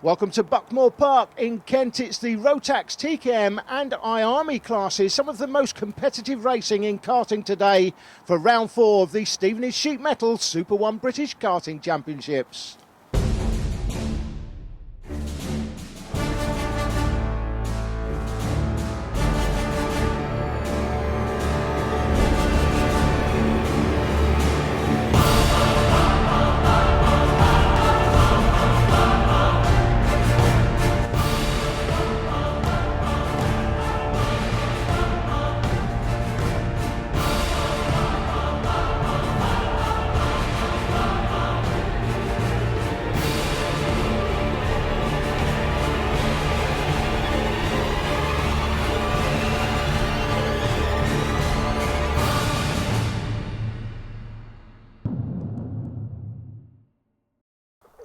Welcome to Buckmore Park in Kent. It's the Rotax, TKM and iArmy classes, some of the most competitive racing in karting today for round 4 of the Stevenage Sheet Metal Super 1 British Karting Championships.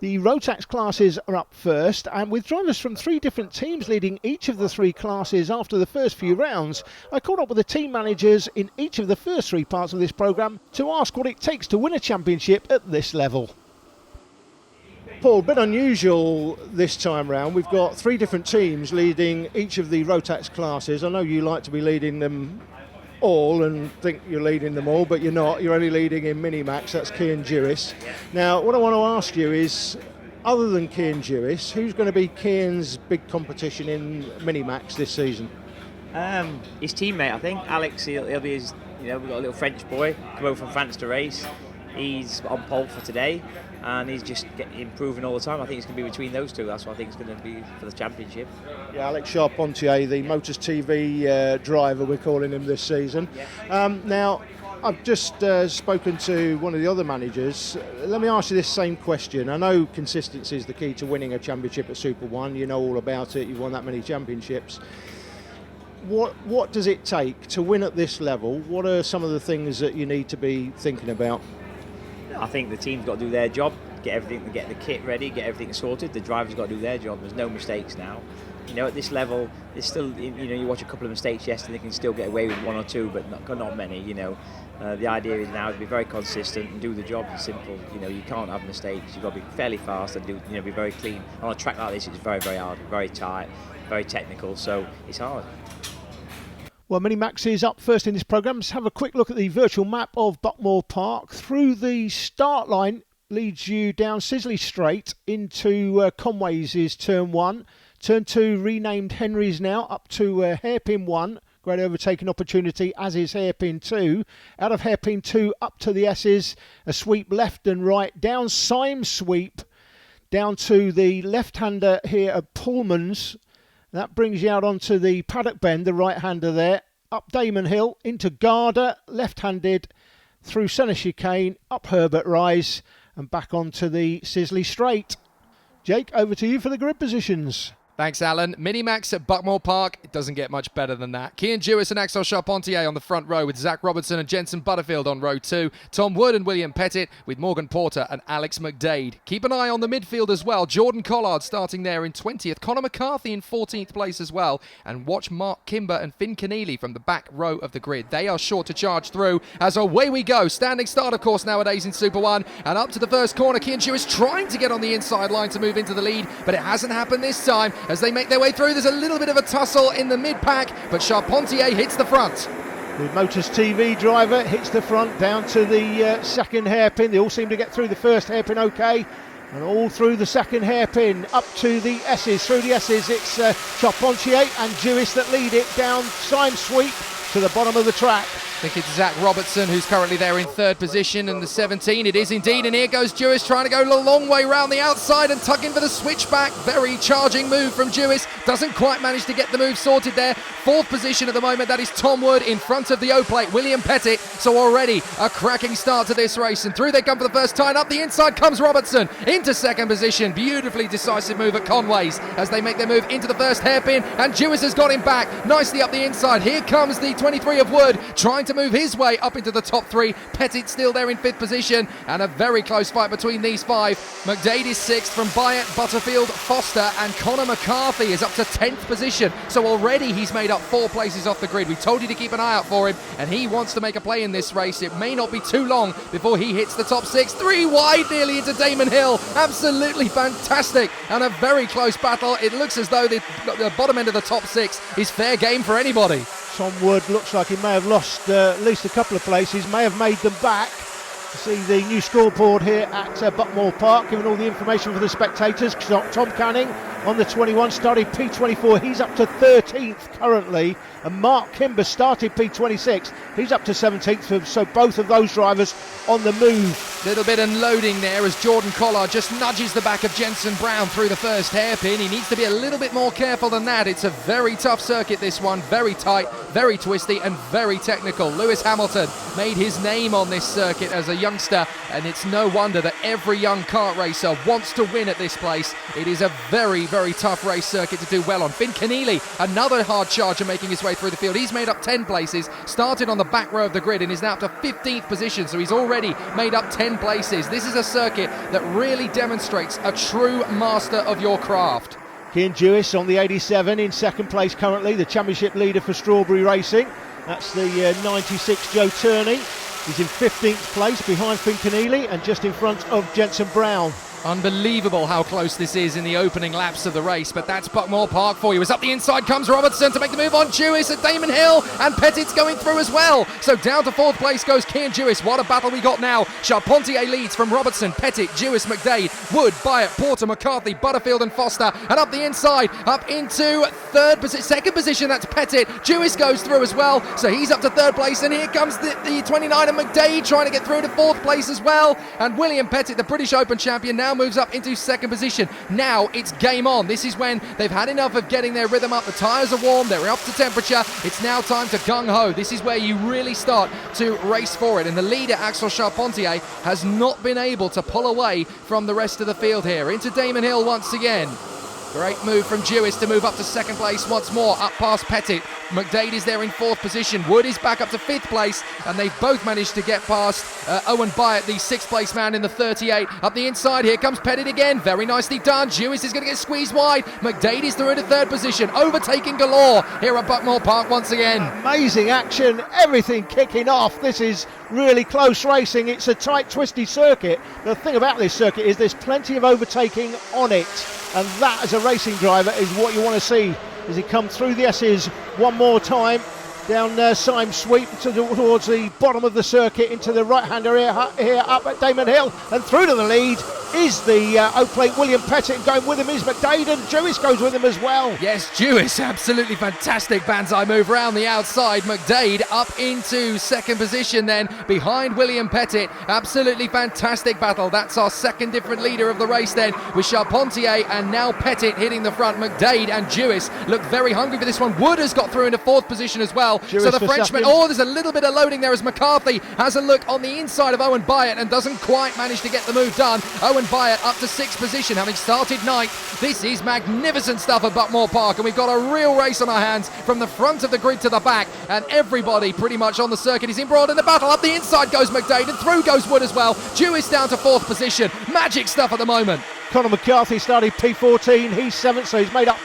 The Rotax classes are up first, and with drivers from 3 different teams leading each of the 3 classes after the first few rounds, I caught up with the team managers in each of the first 3 parts of this programme to ask what it takes to win a championship at this level. Paul, a bit unusual this time round. We've got 3 different teams leading each of the Rotax classes. I know you like to be leading them all and think you're leading them all, but you're not. You're only leading in Minimax. That's Cian Jewis. Now, what I want to ask you is, other than Cian Jewis, who's going to be Cian's big competition in Minimax this season? His teammate, I think. Alex, he'll be his, we've got a little French boy, come over from France to race. He's on pole for today, and he's just improving all the time. I think it's going to be between those two. That's what I think it's going to be for the championship. Yeah, Alex Charpentier, the Motors TV driver, we're calling him this season. Yeah. Now, I've just spoken to one of the other managers. Let me ask you this same question. I know consistency is the key to winning a championship at Super 1. You know all about it. You've won that many championships. What does it take to win at this level? What are some of the things that you need to be thinking about? I think the team's got to do their job, get the kit ready, get everything sorted. The driver's got to do their job. There's no mistakes now. At this level, there's still, you watch a couple of mistakes yesterday, they can still get away with 1 or 2, but not many, The idea is now to be very consistent and do the job. It's simple. You can't have mistakes. You've got to be fairly fast and be very clean. On a track like this, it's very, very hard, very tight, very technical, so it's hard. Well, Minimax is up first in this programme. Let's have a quick look at the virtual map of Buckmore Park. Through the start line leads you down Sisley Straight into Conway's is turn 1. Turn 2 renamed Henry's now up to hairpin 1. Great overtaking opportunity, as is hairpin 2. Out of hairpin 2 up to the S's. A sweep left and right. Down Symes sweep. Down to the left-hander here at Pullman's. That brings you out onto the paddock bend, the right-hander there. Up Damon Hill, into Garda, left-handed, through Centre Chicane, up Herbert Rise, and back onto the Sisley Straight. Jake, over to you for the grid positions. Thanks, Alan. Minimax at Buckmore Park. It doesn't get much better than that. Cian Jewis and Axel Charpentier on the front row with Zach Robertson and Jensen Butterfield on row 2. Tom Wood and William Pettit with Morgan Porter and Alex McDade. Keep an eye on the midfield as well. Jordan Collard starting there in 20th. Connor McCarthy in 14th place as well. And watch Mark Kimber and Finn Keneally from the back row of the grid. They are sure to charge through as away we go. Standing start, of course, nowadays in Super 1. And up to the first corner, Cian Jewis trying to get on the inside line to move into the lead. But it hasn't happened this time as they make their way through. There's a little bit of a tussle in the mid-pack, but Charpentier hits the front. The Motors TV driver hits the front down to the second hairpin. They all seem to get through the first hairpin okay, and all through the second hairpin up to the S's. Through the S's, it's Charpentier and Jewis that lead it down Symes sweep to the bottom of the track. I think it's Zach Robertson who's currently there in 3rd position, and the 17 it is indeed, and here goes Jewis trying to go a long way round the outside and tuck in for the switchback. Very charging move from Jewis, doesn't quite manage to get the move sorted there. 4th position at the moment, that is Tom Wood in front of the O-plate, William Pettit. So already a cracking start to this race, and through they come for the first time. Up the inside comes Robertson into 2nd position. Beautifully decisive move at Conway's as they make their move into the first hairpin, and Jewis has got him back nicely up the inside. Here comes the 23 of Wood trying to to move his way up into the top 3. Pettit still there in 5th position, and a very close fight between these 5. McDade is 6th from Byatt, Butterfield, Foster, and Connor McCarthy is up to 10th position. So already he's made up 4 places off the grid. We told you to keep an eye out for him, and he wants to make a play in this race. It may not be too long before he hits the top 6. 3 wide nearly into Damon Hill. Absolutely fantastic, and a very close battle. It looks as though the bottom end of the top 6 is fair game for anybody. Tom Wood looks like he may have lost at least a couple of places, may have made them back. You see the new scoreboard here at Buckmore Park, giving all the information for the spectators. Tom Canning on the 21 started P24, he's up to 13th currently, and Mark Kimber started P26, he's up to 17th, so both of those drivers on the move. Little bit unloading there as Jordan Collard just nudges the back of Jensen Brown through the first hairpin. He needs to be a little bit more careful than that. It's a very tough circuit, this one, very tight, very twisty and very technical. Lewis Hamilton made his name on this circuit as a youngster, and it's no wonder that every young kart racer wants to win at this place. It is a very, very tough race circuit to do well on. Finn Keneally, another hard charger, making his way through the field. He's made up 10 places, started on the back row of the grid and is now up to 15th position, so he's already made up 10 places. This is a circuit that really demonstrates a true master of your craft. Cian Jewis on the 87 in 2nd place currently, the championship leader for Strawberry Racing. That's the 96 Joe Turney. He's in 15th place behind Finn Keneally and just in front of Jensen Brown. Unbelievable how close this is in the opening laps of the race, but that's Buckmore Park for you. As up the inside comes Robertson to make the move on Jewis and Damon Hill, and Pettit's going through as well. So down to 4th place goes Cian Jewis. What a battle we got now. Charpentier leads from Robertson, Pettit, Jewis, McDade, Wood, Byatt, Porter, McCarthy, Butterfield and Foster, and up the inside, up into 2nd position, that's Pettit. Jewis goes through as well, so he's up to 3rd place, and here comes the 29 and McDade trying to get through to 4th place as well, and William Pettit, the British Open champion, now moves up into 2nd position. Now it's game on. This is when they've had enough of getting their rhythm up. The tyres are warm, they're up to temperature. It's now time to gung-ho. This is where you really start to race for it, and the leader, Axel Charpentier, has not been able to pull away from the rest of the field here. Into Damon Hill once again. Great move from Jewis to move up to 2nd place once more, up past Pettit. McDade is there in 4th position. Wood is back up to 5th place, and they've both managed to get past Owen Byatt, the 6th place man in the 38. Up the inside, here comes Pettit again. Very nicely done. Jewis is going to get squeezed wide. McDade is through into 3rd position, overtaking galore here at Buckmore Park once again. Amazing action, everything kicking off. This is really close racing. It's a tight, twisty circuit. The thing about this circuit is there's plenty of overtaking on it, and that as a racing driver is what you want to see as he comes through the S's one more time. Down Symes Sweep towards the bottom of the circuit into the right-hander here up at Damon Hill, and through to the lead is the Oak Plate William Pettit. Going with him is McDade, and Jewis goes with him as well. Yes, Jewis, absolutely fantastic banzai move round the outside. McDade up into 2nd position then behind William Pettit. Absolutely fantastic battle. That's our 2nd different leader of the race then, with Charpentier and now Pettit hitting the front. McDade and Jewis look very hungry for this one. Wood has got through into 4th position as well. Jewis so the for Frenchman, second. there's a little bit of loading there as McCarthy has a look on the inside of Owen Byatt and doesn't quite manage to get the move done. Owen Byatt up to 6th position, having started 9th. This is magnificent stuff at Buckmore Park, and we've got a real race on our hands from the front of the grid to the back, and everybody pretty much on the circuit is embroiled in the battle. Up the inside goes McDade, and through goes Wood as well. Jewis down to 4th position. Magic stuff at the moment. Connor McCarthy started P14, he's 7th, so he's made up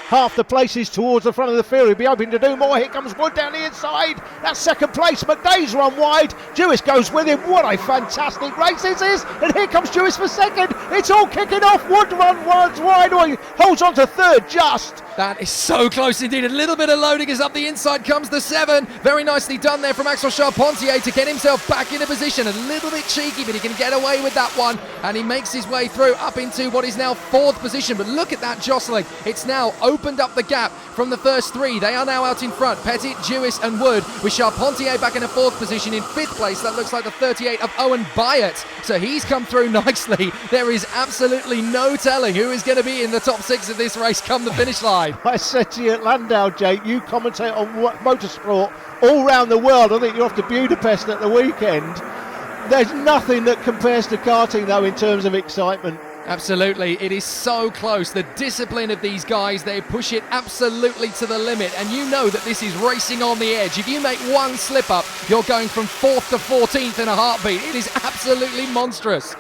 half the places towards the front of the field. He'll be hoping to do more. Here comes Wood down the inside. That's 2nd place. McDade's run wide. Jewis goes with him. What a fantastic race this is. And here comes Jewis for 2nd. It's all kicking off. Wood run wide. Oh, he holds on to 3rd just. That is so close indeed. A little bit of loading as up the inside comes the 7. Very nicely done there from Axel Charpentier to get himself back into position. A little bit cheeky, but he can get away with that one. And he makes his way through up into what is now 4th position. But look at that jostling. It's now opened up the gap from the first 3. They are now out in front. Pettit, Jewis and Wood, with Charpentier back in a 4th position. In 5th place, that looks like the 38 of Owen Byatt. So he's come through nicely. There is absolutely no telling who is going to be in the top 6 of this race come the finish line. I said to you at Landau, Jake, you commentate on motorsport all around the world. I think you're off to Budapest at the weekend. There's nothing that compares to karting, though, in terms of excitement. Absolutely, it is so close. The discipline of these guys, they push it absolutely to the limit, and you know that this is racing on the edge. If you make one slip up, you're going from 4th to 14th in a heartbeat. It is absolutely monstrous.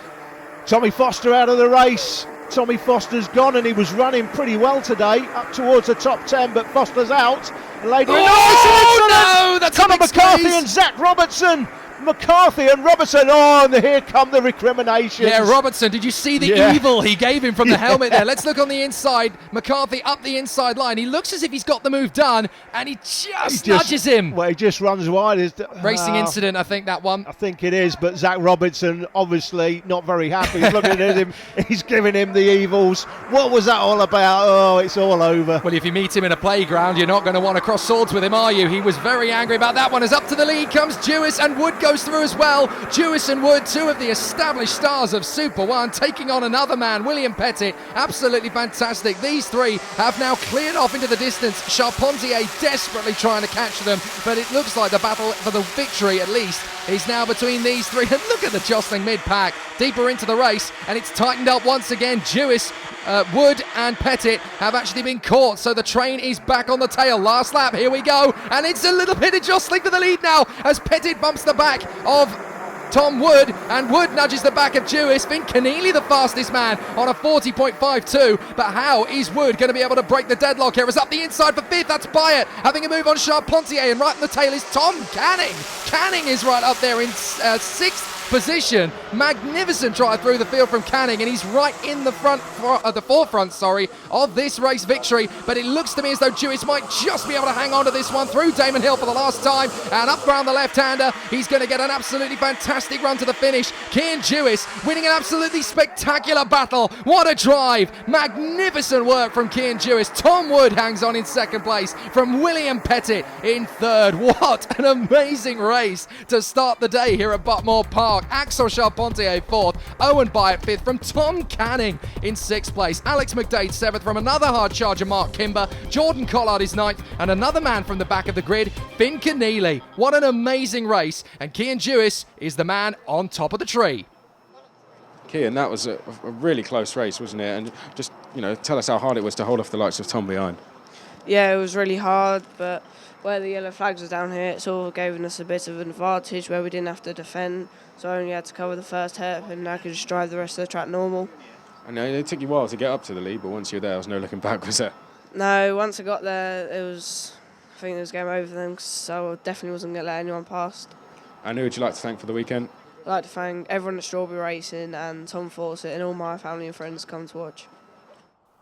Tommy Foster out of the race. Tommy Foster's gone, and he was running pretty well today, up towards the top 10, but Foster's out. And later no, that's Conor a big McCarthy squeeze. and Zach Robertson. McCarthy and Robertson, and here come the recriminations. Yeah, Robertson, did you see the evil he gave him from the helmet there? Let's look on the inside. McCarthy up the inside line. He looks as if he's got the move done, and he just nudges him. Well, he just runs wide. Racing incident, I think, that one. I think it is, but Zach Robertson, obviously not very happy. He's looking at him. He's giving him the evils. What was that all about? Oh, it's all over. Well, if you meet him in a playground, you're not going to want to cross swords with him, are you? He was very angry about that one. As up to the lead comes Jewis, and Wood goes through as well. Jewis and Wood, two of the established stars of Super 1, taking on another man, William Pettit. Absolutely fantastic. These three have now cleared off into the distance. Charpentier desperately trying to catch them, but it looks like the battle for the victory, at least, is now between these three. And look at the jostling mid-pack, deeper into the race, and it's tightened up once again. Jewis, Wood and Pettit have actually been caught, so the train is back on the tail. Last lap, here we go, and it's a little bit of jostling for the lead now as Pettit bumps the back of Tom Wood, and Wood nudges the back of Jewis. Finn Keneally, the fastest man, on a 40.52. But how is Wood going to be able to break the deadlock here? As up the inside for 5th, that's Byatt. Having a move on Charpentier, and right in the tail is Tom Canning. Canning is right up there in 6th position. Magnificent drive through the field from Canning, and he's right in the forefront of this race victory. But it looks to me as though Jewis might just be able to hang on to this one through Damon Hill for the last time, and up round the left-hander. He's going to get an absolutely fantastic run to the finish. Cian Jewis winning an absolutely spectacular battle. What a drive! Magnificent work from Cian Jewis. Tom Wood hangs on in 2nd place from William Pettit in 3rd. What an amazing race to start the day here at Buckmore Park. Axel Charpentier 4th, Owen Byatt 5th from Tom Canning in 6th place. Alex McDade 7th from another hard charger, Mark Kimber. Jordan Collard is 9th, and another man from the back of the grid, Finn Keneally. What an amazing race, and Cian Jewis is the man on top of the tree. Cian, that was a really close race, wasn't it? And just, tell us how hard it was to hold off the likes of Tom behind. Yeah, it was really hard, but where the yellow flags was down here, it sort of gave us a bit of an advantage where we didn't have to defend, so I only had to cover the first hairpin, and I could just drive the rest of the track normal. I know it took you a while to get up to the lead, but once you're there, there was no looking back, was there? No, once I got there, I think it was game over then, so I definitely wasn't going to let anyone past. And who would you like to thank for the weekend? I'd like to thank everyone at Strawberry Racing and Tom Fawcett and all my family and friends come to watch.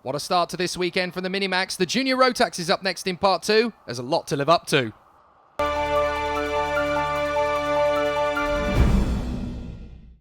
What a start to this weekend from the Minimax. The Junior Rotax is up next in part 2. There's a lot to live up to.